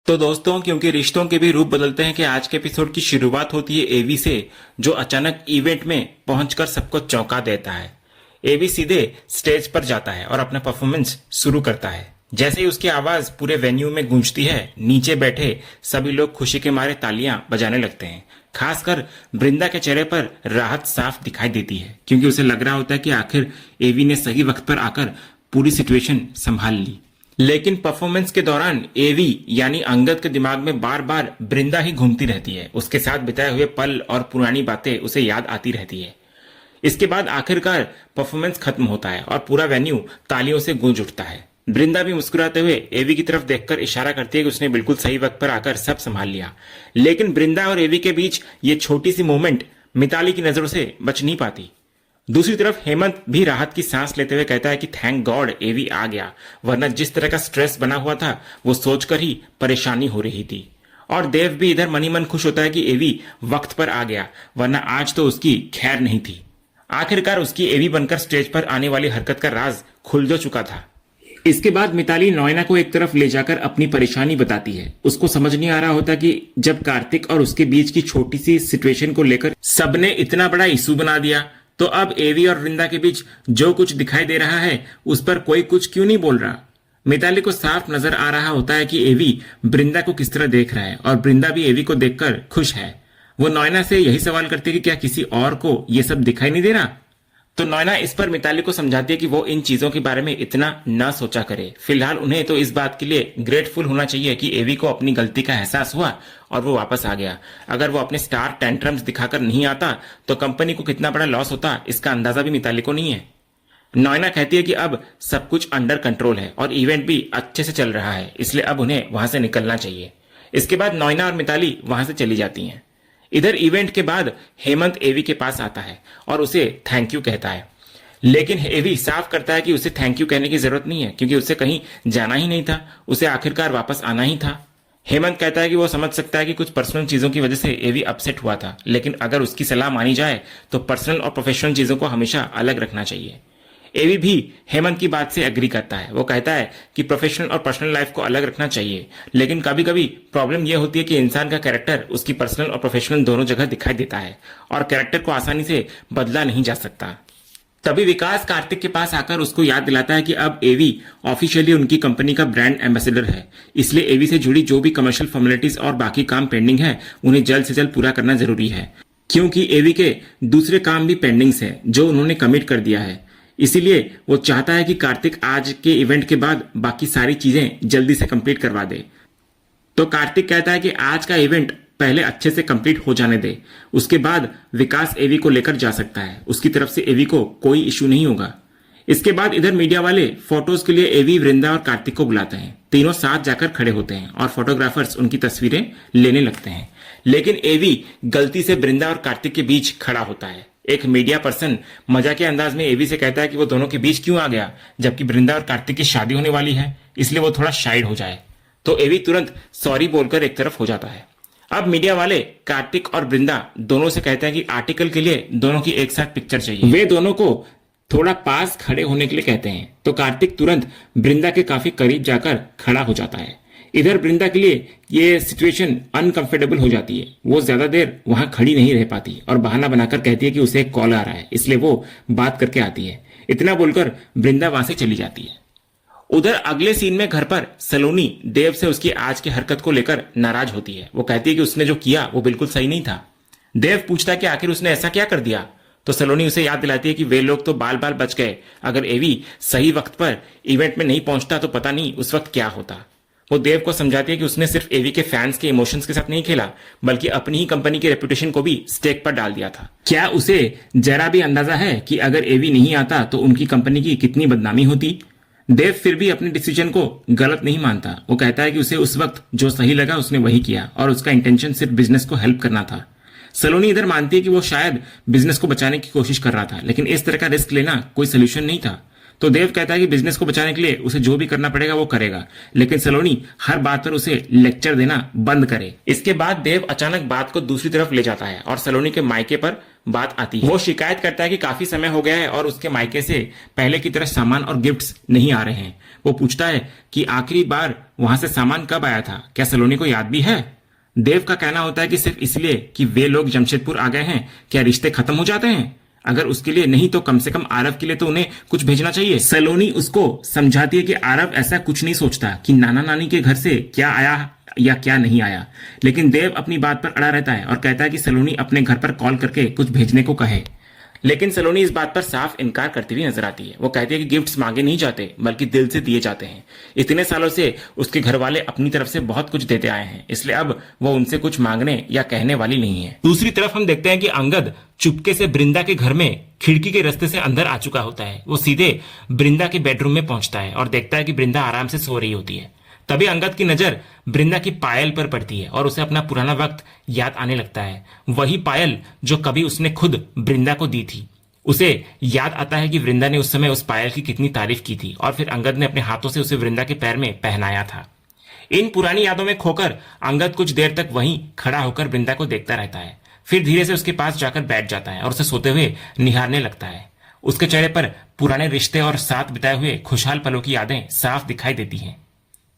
तो दोस्तों, क्योंकि रिश्तों के भी रूप बदलते हैं कि आज के एपिसोड की शुरुआत होती है एवी से, जो अचानक इवेंट में पहुंचकर सबको चौंका देता है। एवी सीधे स्टेज पर जाता है और अपना परफॉर्मेंस शुरू करता है। जैसे ही उसकी आवाज पूरे वेन्यू में गूंजती है, नीचे बैठे सभी लोग खुशी के मारे तालियां बजाने लगते हैं। खासकर बृंदा के चेहरे पर राहत साफ दिखाई देती है, क्योंकि उसे लग रहा होता है कि आखिर एवी ने सही वक्त पर आकर पूरी सिचुएशन संभाल ली। लेकिन परफॉर्मेंस के दौरान एवी यानी अंगद के दिमाग में बार बार बृंदा ही घूमती रहती है। उसके साथ बिताए हुए पल और पुरानी बातें उसे याद आती रहती है। इसके बाद आखिरकार परफॉर्मेंस खत्म होता है और पूरा वेन्यू तालियों से गूंज उठता है। बृंदा भी मुस्कुराते हुए एवी की तरफ देखकर इशारा करती है कि उसने बिल्कुल सही वक्त पर आकर सब संभाल लिया। लेकिन बृंदा और एवी के बीच ये छोटी सी मूवमेंट मिताली की नजरों से बच नहीं पाती। दूसरी तरफ हेमंत भी राहत की सांस लेते हुए कहता है कि थैंक गॉड एवी आ गया, वरना जिस तरह का स्ट्रेस बना हुआ था वो सोचकर ही परेशानी हो रही थी। और देव भी इधर मनी मन खुश होता है कि एवी वक्त पर आ गया, वरना आज तो उसकी खैर नहीं थी। आखिरकार उसकी एवी बनकर स्टेज पर आने वाली हरकत का राज खुल जो चुका था। इसके बाद मिताली नोएना को एक तरफ ले जाकर अपनी परेशानी बताती है। उसको समझ नहीं आ रहा होता कि जब कार्तिक और उसके बीच की छोटी सी सिचुएशन को लेकर सबने इतना बड़ा इशू बना दिया, तो अब एवी और वृंदा के बीच जो कुछ दिखाई दे रहा है उस पर कोई कुछ क्यों नहीं बोल रहा। मिताली को साफ नजर आ रहा होता है कि एवी वृंदा को किस तरह देख रहा है और वृंदा भी एवी को देखकर खुश है। वो नोएना से यही सवाल करती है कि क्या किसी और को ये सब दिखाई नहीं दे रहा। तो नोएना इस पर मिताली को समझाती है कि वो इन चीजों के बारे में इतना ना सोचा करे। फिलहाल उन्हें तो इस बात के लिए ग्रेटफुल होना चाहिए कि एवी को अपनी गलती का एहसास हुआ और वो वापस आ गया। अगर वो अपने स्टार टेंट्रम्स दिखाकर नहीं आता तो कंपनी को कितना बड़ा लॉस होता, इसका अंदाजा भी मिताली को नहीं है। नोएना कहती है कि अब सब कुछ अंडर कंट्रोल है और इवेंट भी अच्छे से चल रहा है, इसलिए अब उन्हें वहां से निकलना चाहिए। इसके बाद नोएना और मिताली वहां से चली जाती हैं। इधर इवेंट के बाद हेमंत एवी के पास आता है और उसे थैंक यू कहता है। लेकिन एवी साफ करता है कि उसे थैंक यू कहने की जरूरत नहीं है, क्योंकि उसे कहीं जाना ही नहीं था, उसे आखिरकार वापस आना ही था। हेमंत कहता है कि वो समझ सकता है कि कुछ पर्सनल चीजों की वजह से एवी अपसेट हुआ था, लेकिन अगर उसकी सलाह मानी जाए तो पर्सनल और प्रोफेशनल चीजों को हमेशा अलग रखना चाहिए। एवी भी हेमंत की बात से एग्री करता है। वो कहता है कि प्रोफेशनल और पर्सनल लाइफ को अलग रखना चाहिए, लेकिन कभी कभी प्रॉब्लम यह होती है कि इंसान का कैरेक्टर उसकी पर्सनल और प्रोफेशनल दोनों जगह दिखाई देता है और कैरेक्टर को आसानी से बदला नहीं जा सकता। तभी विकास कार्तिक के पास आकर उसको याद दिलाता है कि अब एवी ऑफिशियली उनकी कंपनी का ब्रांड एम्बेसडर है, इसलिए एवी से जुड़ी जो भी कमर्शियल फॉर्मेलिटीज और बाकी काम पेंडिंग है उन्हें जल्द से जल्द पूरा करना जरूरी है, क्योंकि एवी के दूसरे काम भी पेंडिंग्स है जो उन्होंने कमिट कर दिया है। इसीलिए वो चाहता है कि कार्तिक आज के इवेंट के बाद बाकी सारी चीजें जल्दी से कंप्लीट करवा दे। तो कार्तिक कहता है कि आज का इवेंट पहले अच्छे से कंप्लीट हो जाने दे, उसके बाद विकास एवी को लेकर जा सकता है, उसकी तरफ से एवी को कोई इशू नहीं होगा। इसके बाद इधर मीडिया वाले फोटोज के लिए एवी, वृंदा और कार्तिक को बुलाते हैं। तीनों साथ जाकर खड़े होते हैं और फोटोग्राफर्स उनकी तस्वीरें लेने लगते हैं। लेकिन एवी गलती से वृंदा और कार्तिक के बीच खड़ा होता है। एक मीडिया पर्सन मजाक के अंदाज में एवी से कहता है कि वो दोनों के बीच क्यों आ गया, जबकि वृंदा और कार्तिक की शादी होने वाली है, इसलिए वो थोड़ा शाइड हो जाए। तो एवी तुरंत सॉरी बोलकर एक तरफ हो जाता है। अब मीडिया वाले कार्तिक और वृंदा दोनों से कहते हैं कि आर्टिकल के लिए दोनों की एक साथ पिक्चर चाहिए। वे दोनों को थोड़ा पास खड़े होने के लिए कहते हैं। तो कार्तिक तुरंत वृंदा के काफी करीब जाकर खड़ा हो जाता है। इधर वृंदा के लिए ये सिचुएशन अनकंफर्टेबल हो जाती है। वो ज्यादा देर वहां खड़ी नहीं रह पाती और बहाना बनाकर कहती है कि उसे एक कॉल आ रहा है, इसलिए वो बात करके आती है। इतना बोलकर वृंदा वहां से चली जाती है। उधर अगले सीन में घर पर सलोनी देव से उसकी आज की हरकत को लेकर नाराज होती है। वो कहती है कि उसने जो किया वो बिल्कुल सही नहीं था। देव पूछता है कि आखिर उसने ऐसा क्या कर दिया, तो सलोनी उसे याद दिलाती है कि वे लोग तो बाल बाल बच गए। अगर एवी सही वक्त पर इवेंट में नहीं पहुंचता तो पता नहीं उस वक्त क्या होता। वो देव को समझाती है कि उसने सिर्फ एवी के फैंस के इमोशंस के साथ नहीं खेला, बल्कि अपनी ही कंपनी की रेपुटेशन को भी स्टेक पर डाल दिया था। क्या उसे जरा भी अंदाजा है कि अगर एवी नहीं आता तो उनकी कंपनी की कितनी बदनामी होती। देव फिर भी अपने डिसीजन को गलत नहीं मानता। वो कहता है कि उसे उस वक्त जो सही लगा उसने वही किया और उसका इंटेंशन सिर्फ बिजनेस को हेल्प करना था। सलोनी इधर मानती है कि वो शायद बिजनेस को बचाने की कोशिश कर रहा था, लेकिन इस तरह का रिस्क लेना कोई सोल्यूशन नहीं था। तो देव कहता है कि बिजनेस को बचाने के लिए उसे जो भी करना पड़ेगा वो करेगा, लेकिन सलोनी हर बात पर उसे लेक्चर देना बंद करे। इसके बाद देव अचानक बात को दूसरी तरफ ले जाता है और सलोनी के मायके पर बात आती है। वो शिकायत करता है कि काफी समय हो गया है और उसके मायके से पहले की तरह सामान और गिफ्ट्स नहीं आ रहे हैं। वो पूछता है कि आखिरी बार वहां से सामान कब आया था, क्या सलोनी को याद भी है? देव का कहना होता है कि सिर्फ इसलिए कि वे लोग जमशेदपुर आ गए हैं क्या रिश्ते खत्म हो जाते हैं? अगर उसके लिए नहीं तो कम से कम आरव के लिए तो उन्हें कुछ भेजना चाहिए। सलोनी उसको समझाती है कि आरव ऐसा कुछ नहीं सोचता कि नाना नानी के घर से क्या आया या क्या नहीं आया, लेकिन देव अपनी बात पर अड़ा रहता है और कहता है कि सलोनी अपने घर पर कॉल करके कुछ भेजने को कहे। लेकिन सलोनी इस बात पर साफ इनकार करती हुई नजर आती है। वो कहती है कि गिफ्ट्स मांगे नहीं जाते बल्कि दिल से दिए जाते हैं। इतने सालों से उसके घर वाले अपनी तरफ से बहुत कुछ देते आए हैं, इसलिए अब वो उनसे कुछ मांगने या कहने वाली नहीं है। दूसरी तरफ हम देखते हैं कि अंगद चुपके से बृंदा के घर में खिड़की के रास्ते से अंदर आ चुका होता है। वो सीधे बृंदा के बेडरूम में पहुंचता है और देखता है कि बृंदा आराम से सो रही होती है। तभी अंगद की नजर बृंदा की पायल पर पड़ती है और उसे अपना पुराना वक्त याद आने लगता है। वही पायल जो कभी उसने खुद बृंदा को दी थी। उसे याद आता है कि वृंदा ने उस समय उस पायल की कितनी तारीफ की थी और फिर अंगद ने अपने हाथों से उसे वृंदा के पैर में पहनाया था। इन पुरानी यादों में खोकर अंगद कुछ देर तक वहीं खड़ा होकर वृंदा को देखता रहता है। फिर धीरे से उसके पास जाकर बैठ जाता है और उसे सोते हुए निहारने लगता है। उसके चेहरे पर पुराने रिश्ते और साथ बिताए हुए खुशहाल पलों की यादें साफ दिखाई देती हैं।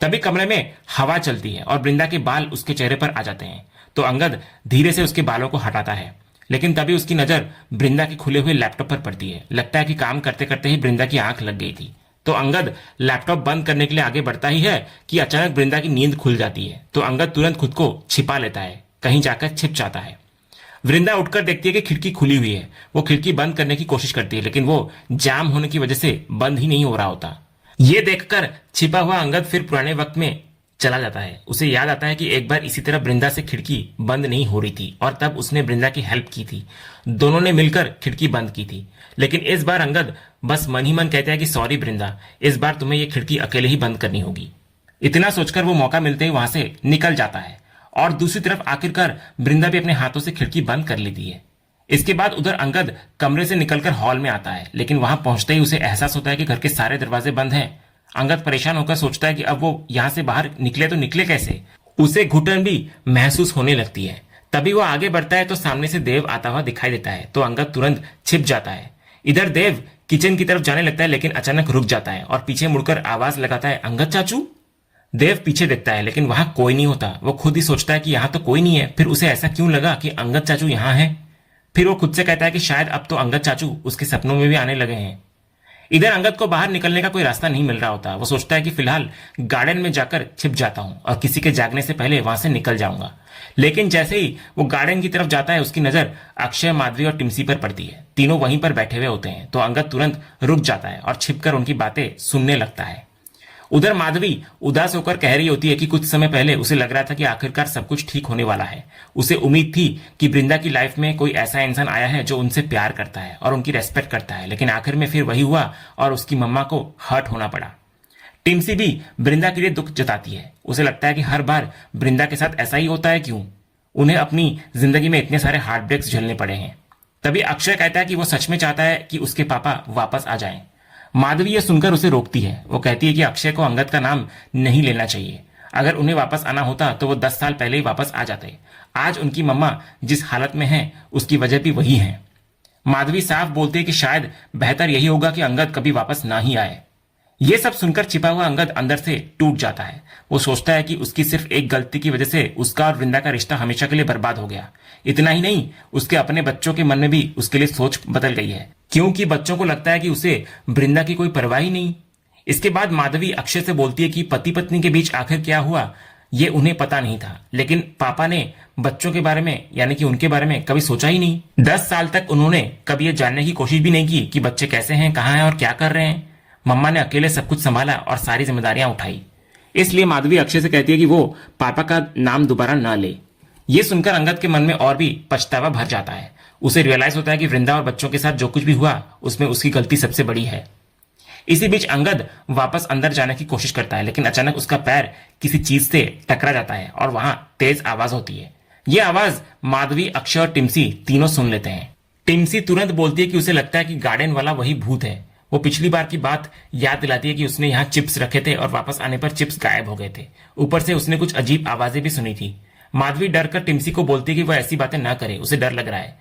तभी कमरे में हवा चलती है और बृंदा के बाल उसके चेहरे पर आ जाते हैं, तो अंगद धीरे से उसके बालों को हटाता है। लेकिन तभी उसकी नजर बृंदा के खुले हुए लैपटॉप पर पड़ती है। लगता है कि काम करते करते ही बृंदा की आंख लग गई थी। तो अंगद लैपटॉप बंद करने के लिए आगे बढ़ता ही है कि अचानक बृंदा की नींद खुल जाती है। तो अंगद तुरंत खुद को छिपा लेता है, कहीं जाकर छिप जाता है। वृंदा उठकर देखती है कि खिड़की खुली हुई है। वो खिड़की बंद करने की कोशिश करती है, लेकिन वो जाम होने की वजह से बंद ही नहीं हो रहा होता। ये देखकर छिपा हुआ अंगद फिर पुराने वक्त में चला जाता है। उसे याद आता है कि एक बार इसी तरह बृंदा से खिड़की बंद नहीं हो रही थी और तब उसने बृंदा की हेल्प की थी। दोनों ने मिलकर खिड़की बंद की थी। लेकिन इस बार अंगद बस मन ही मन कहता है कि सॉरी बृंदा, इस बार तुम्हें यह खिड़की अकेले ही बंद करनी होगी। इतना सोचकर वो मौका मिलते ही वहां से निकल जाता है और दूसरी तरफ आखिरकार बृंदा भी अपने हाथों से खिड़की बंद कर लेती है। इसके बाद उधर अंगद कमरे से निकलकर हॉल में आता है, लेकिन वहां पहुंचते ही उसे एहसास होता है कि घर के सारे दरवाजे बंद हैं। अंगद परेशान होकर सोचता है कि अब वो यहां से बाहर निकले तो निकले कैसे। उसे घुटन भी महसूस होने लगती है। तभी वो आगे बढ़ता है तो सामने से देव आता हुआ दिखाई देता है, तो अंगद तुरंत छिप जाता है। इधर देव किचन की तरफ जाने लगता है, लेकिन अचानक रुक जाता है और पीछे मुड़कर आवाज लगाता है, अंगद चाचू। देव पीछे देखता है, लेकिन वहां कोई नहीं होता। वो खुद ही सोचता है कि यहां तो कोई नहीं है, फिर उसे ऐसा क्यों लगा कि अंगद चाचू यहां है। फिर वो खुद से कहता है कि शायद अब तो अंगद चाचू उसके सपनों में भी आने लगे हैं। इधर अंगद को बाहर निकलने का कोई रास्ता नहीं मिल रहा होता। वो सोचता है कि फिलहाल गार्डन में जाकर छिप जाता हूं और किसी के जागने से पहले वहां से निकल जाऊंगा। लेकिन जैसे ही वो गार्डन की तरफ जाता है, उसकी नजर अक्षय, माधवी और टिम्सी पर पड़ती है। तीनों वहीं पर बैठे हुए होते हैं, तो अंगद तुरंत रुक जाता है और छिपकर उनकी बातें सुनने लगता है। उधर माधवी उदास होकर कह रही होती है कि कुछ समय पहले उसे लग रहा था कि आखिरकार सब कुछ ठीक होने वाला है। उसे उम्मीद थी कि बृंदा की लाइफ में कोई ऐसा इंसान आया है जो उनसे प्यार करता है और उनकी रेस्पेक्ट करता है, लेकिन आखिर में फिर वही हुआ और उसकी मम्मा को हर्ट होना पड़ा। टिम्सी भी बृंदा के लिए दुख जताती है। उसे लगता है कि हर बार बृंदा के साथ ऐसा ही होता है, क्यों उन्हें अपनी जिंदगी में इतने सारे हार्ट ब्रेक्स झेलने पड़े हैं। तभी अक्षय कहता है कि वो सच में चाहता है कि उसके पापा वापस आ जाएं। माधवी यह सुनकर उसे रोकती है। वो कहती है कि अक्षय को अंगद का नाम नहीं लेना चाहिए। अगर उन्हें वापस आना होता तो वो 10 साल पहले ही वापस आ जाते। आज उनकी मम्मा जिस हालत में है उसकी वजह भी वही है। माधवी साफ बोलती है कि शायद बेहतर यही होगा कि अंगद कभी वापस ना ही आए। ये सब सुनकर छिपा हुआ अंगद अंदर से टूट जाता है। वो सोचता है कि उसकी सिर्फ एक गलती की वजह से उसका और वृंदा का रिश्ता हमेशा के लिए बर्बाद हो गया। इतना ही नहीं, उसके अपने बच्चों के मन में भी उसके लिए सोच बदल गई है, क्योंकि बच्चों को लगता है कि उसे वृंदा की कोई परवाह ही नहीं। इसके बाद माधवी अक्षय से बोलती है कि पति पत्नी के बीच आखिर क्या हुआ ये उन्हें पता नहीं था, लेकिन पापा ने बच्चों के बारे में यानी कि उनके बारे में कभी सोचा ही नहीं। 10 साल तक उन्होंने कभी ये जानने की कोशिश भी नहीं की कि बच्चे कैसे हैं, कहाँ हैं और क्या कर रहे हैं। मम्मा ने अकेले सब कुछ संभाला और सारी जिम्मेदारियां उठाई। इसलिए माधवी अक्षय से कहती है कि वो पापा का नाम दोबारा ना ले। ये सुनकर अंगद के मन में और भी पछतावा भर जाता है। उसे रियलाइज होता है कि वृंदा और बच्चों के साथ जो कुछ भी हुआ उसमें उसकी गलती सबसे बड़ी है। इसी बीच अंगद वापस अंदर जाने की कोशिश करता है, लेकिन अचानक उसका पैर किसी चीज से टकरा जाता है और वहां तेज आवाज होती है। यह आवाज माधवी, अक्षय और टिम्सी तीनों सुन लेते हैं। टिम्सी तुरंत बोलती है कि उसे लगता है कि गार्डन वाला वही भूत है। वो पिछली बार की बात याद दिलाती है कि उसने यहाँ चिप्स रखे थे और वापस आने पर चिप्स गायब हो गए थे। ऊपर से उसने कुछ अजीब आवाजें भी सुनी थी। माधवी डर कर टिम्सी को बोलती है कि वह ऐसी बातें ना करे, उसे डर लग रहा है।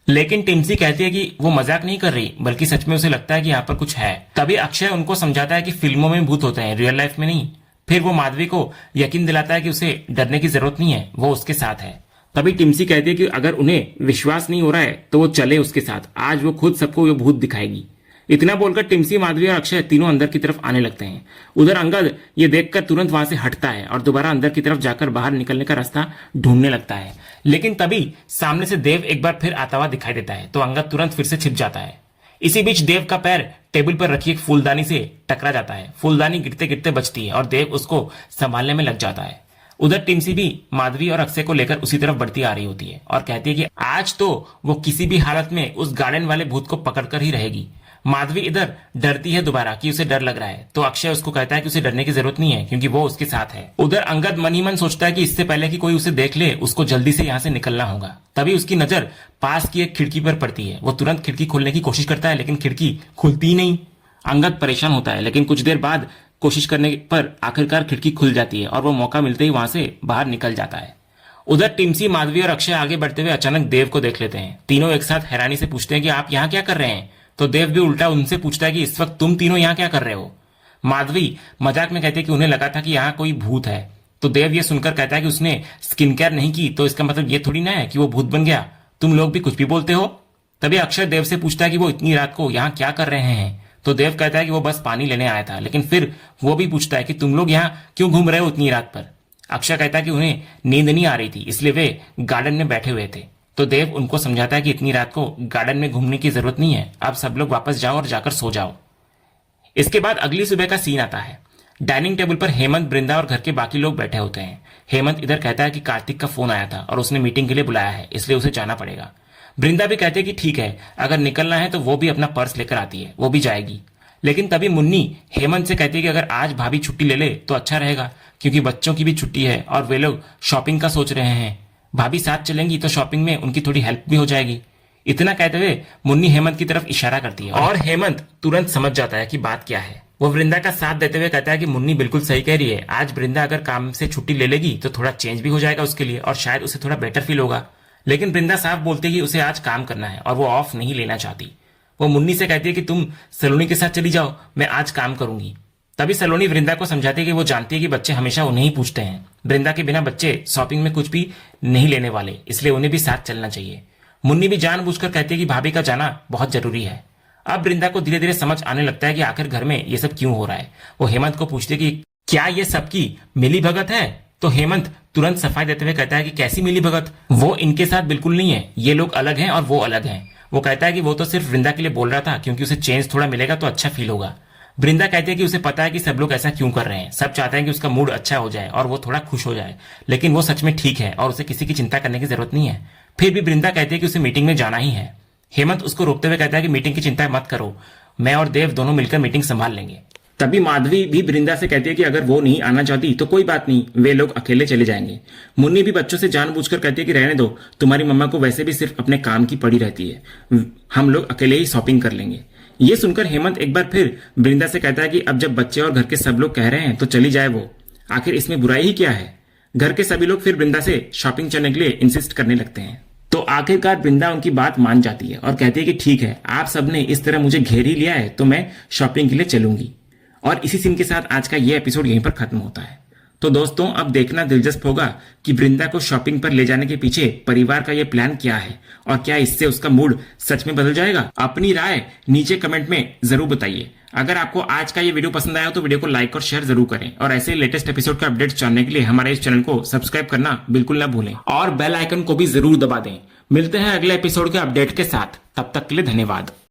लेकिन टिम्सी कहती है कि वो मजाक नहीं कर रही, बल्कि सच में उसे लगता है कि यहाँ पर कुछ है। तभी अक्षय उनको समझाता है कि फिल्मों में भूत होते हैं, रियल लाइफ में नहीं। फिर वो माधवी को यकीन दिलाता है कि उसे डरने की जरूरत नहीं है, वो उसके साथ है। तभी टिम्सी कहती है कि अगर उन्हें विश्वास नहीं हो रहा है तो वो चले उसके साथ, आज वो खुद सबको ये भूत दिखाएगी। इतना बोलकर टिम्सी, माधवी और अक्षय तीनों अंदर की तरफ आने लगते हैं। उधर अंगद ये देखकर तुरंत वहां से हटता है और दोबारा अंदर की तरफ जाकर बाहर निकलने का रास्ता ढूंढने लगता है। लेकिन तभी सामने से देव एक बार फिर आता हुआ दिखाई देता है, तो अंगद तुरंत फिर से छिप जाता है। इसी बीच देव का पैर टेबल पर रखी एक फूलदानी से टकरा जाता है। फूलदानी गिरते गिरते बचती है और देव उसको संभालने में लग जाता है। उधर टिम्सी भी माधवी और अक्षय को लेकर उसी तरफ बढ़ती आ रही होती है और कहती है कि आज तो वो किसी भी हालत में उस गार्डन वाले भूत को पकड़कर ही रहेगी। माधवी इधर डरती है दोबारा कि उसे डर लग रहा है, तो अक्षय उसको कहता है कि उसे डरने की जरूरत नहीं है क्योंकि वो उसके साथ है। उधर अंगद मन ही मन सोचता है कि इससे पहले कि कोई उसे देख ले उसको जल्दी से यहाँ से निकलना होगा। तभी उसकी नजर पास की एक खिड़की पर पड़ती है। वो तुरंत खिड़की खोलने की कोशिश करता है, लेकिन खिड़की खुलती ही नहीं। अंगद परेशान होता है, लेकिन कुछ देर बाद कोशिश करने पर आखिरकार खिड़की खुल जाती है और वो मौका मिलते ही वहां से बाहर निकल जाता है। उधर टिम्सी, माधवी और अक्षय आगे बढ़ते हुए अचानक देव को देख लेते हैं। तीनों एक साथ हैरानी से पूछते हैं कि आप यहाँ क्या कर रहे हैं? तो देव भी उल्टा उनसे पूछता है कि इस वक्त तुम तीनों यहाँ क्या कर रहे हो? माधवी मजाक में कहती है कि उन्हें लगा था कि यहाँ कोई भूत है। तो देव ये सुनकर कहता है कि उसने स्किन केयर नहीं की तो इसका मतलब ये थोड़ी ना है कि वो भूत बन गया, तुम लोग भी कुछ भी बोलते हो। तभी अक्षय देव से पूछता है कि वो इतनी रात को यहाँ क्या कर रहे हैं? तो देव कहता है कि वो बस पानी लेने आया था। लेकिन फिर वो भी पूछता है कि तुम लोग यहाँ क्यों घूम रहे हो इतनी रात पर? अक्षय कहता है कि उन्हें नींद नहीं आ रही थी, इसलिए वे गार्डन में बैठे हुए थे। तो देव उनको समझाता है कि इतनी रात को गार्डन में घूमने की जरूरत नहीं है, अब सब लोग वापस जाओ और जाकर सो जाओ। इसके बाद अगली सुबह का सीन आता है। डाइनिंग टेबल पर हेमंत, बृंदा और घर के बाकी लोग बैठे होते हैं। हेमंत इधर कहता है कि कार्तिक का फोन आया था और उसने मीटिंग के लिए बुलाया है, इसलिए उसे जाना पड़ेगा। बृंदा भी कहती है कि ठीक है, अगर निकलना है तो वो भी अपना पर्स लेकर आती है, वो भी जाएगी। लेकिन तभी मुन्नी हेमंत से कहती है कि अगर आज भाभी छुट्टी ले ले तो अच्छा रहेगा, क्योंकि बच्चों की भी छुट्टी है और वे लोग शॉपिंग का सोच रहे हैं। भाभी साथ चलेंगी तो शॉपिंग में उनकी थोड़ी हेल्प भी हो जाएगी। इतना कहते हुए मुन्नी हेमंत की तरफ इशारा करती है और हेमंत तुरंत समझ जाता है कि बात क्या है। वो वृंदा का साथ देते हुए कहता है कि मुन्नी बिल्कुल सही कह रही है, आज वृंदा अगर काम से छुट्टी ले लेगी तो थोड़ा चेंज भी हो जाएगा उसके लिए और शायद उसे थोड़ा बेटर फील होगा। लेकिन वृंदा साफ बोलती है कि उसे आज काम करना है और वो ऑफ नहीं लेना चाहती। वो मुन्नी से कहती है कि तुम सलोनी के साथ चली जाओ, मैं आज काम करूंगी। तभी सलोनी वृंदा को समझाती है कि वो जानती है कि बच्चे हमेशा उन्हें ही पूछते हैं। वृंदा के बिना बच्चे शॉपिंग में कुछ भी नहीं लेने वाले, इसलिए उन्हें भी साथ चलना चाहिए। मुन्नी भी जानबूझकर कहती है कि भाभी का जाना बहुत जरूरी है। अब वृंदा को धीरे धीरे समझ आने लगता है कि आखिर घर में ये सब क्यों हो रहा है। वो हेमंत को पूछती है कि क्या ये सबकी मिली भगत है? तो हेमंत तुरंत सफाई देते हुए कहता है कि कैसी मिली भगत, वो इनके साथ बिल्कुल नहीं है, ये लोग अलग हैं और वो अलग हैं। वो कहता है कि वो तो सिर्फ वृंदा के लिए बोल रहा था क्योंकि उसे चेंज थोड़ा मिलेगा तो अच्छा फील होगा। वृंदा कहती है कि उसे पता है कि सब लोग ऐसा क्यों कर रहे हैं, सब चाहते हैं कि उसका मूड अच्छा हो जाए और वो थोड़ा खुश हो जाए, लेकिन वो सच में ठीक है और उसे किसी की चिंता करने की जरूरत नहीं है। फिर भी वृंदा कहती है कि उसे मीटिंग में जाना ही है। हेमंत उसको रोकते हुए कहता है कि मीटिंग की चिंता मत करो, मैं और देव दोनों मिलकर मीटिंग संभाल लेंगे। तभी माधवी भी वृंदा से कहती है कि अगर वो नहीं आना चाहती तो कोई बात नहीं, वे लोग अकेले चले जाएंगे। मुन्नी भी बच्चों से जानबूझकर कहती है कि रहने दो, तुम्हारी मम्मा को वैसे भी सिर्फ अपने काम की पड़ी रहती है, हम लोग अकेले ही शॉपिंग कर लेंगे। ये सुनकर हेमंत एक बार फिर वृंदा से कहता है कि अब जब बच्चे और घर के सब लोग कह रहे हैं तो चली जाए वो, आखिर इसमें बुराई ही क्या है। घर के सभी लोग फिर वृंदा से शॉपिंग चलने के लिए इंसिस्ट करने लगते हैं। तो आखिरकार वृंदा उनकी बात मान जाती है और कहती है कि ठीक है, आप सबने इस तरह मुझे घेर ही लिया है तो मैं शॉपिंग के लिए चलूंगी। और इसी सीन के साथ आज का ये एपिसोड यहीं पर खत्म होता है। तो दोस्तों, अब देखना दिलचस्प होगा कि वृंदा को शॉपिंग पर ले जाने के पीछे परिवार का ये प्लान क्या है और क्या इससे उसका मूड सच में बदल जाएगा। अपनी राय नीचे कमेंट में जरूर बताइए। अगर आपको आज का ये वीडियो पसंद आया तो वीडियो को लाइक और शेयर जरूर करें और ऐसे लेटेस्ट एपिसोड का अपडेट्स जानने के लिए हमारे इस चैनल को सब्सक्राइब करना बिल्कुल ना भूलें और बेल आइकन को भी जरूर दबा दें। मिलते हैं अगले एपिसोड के अपडेट के साथ, तब तक के लिए धन्यवाद।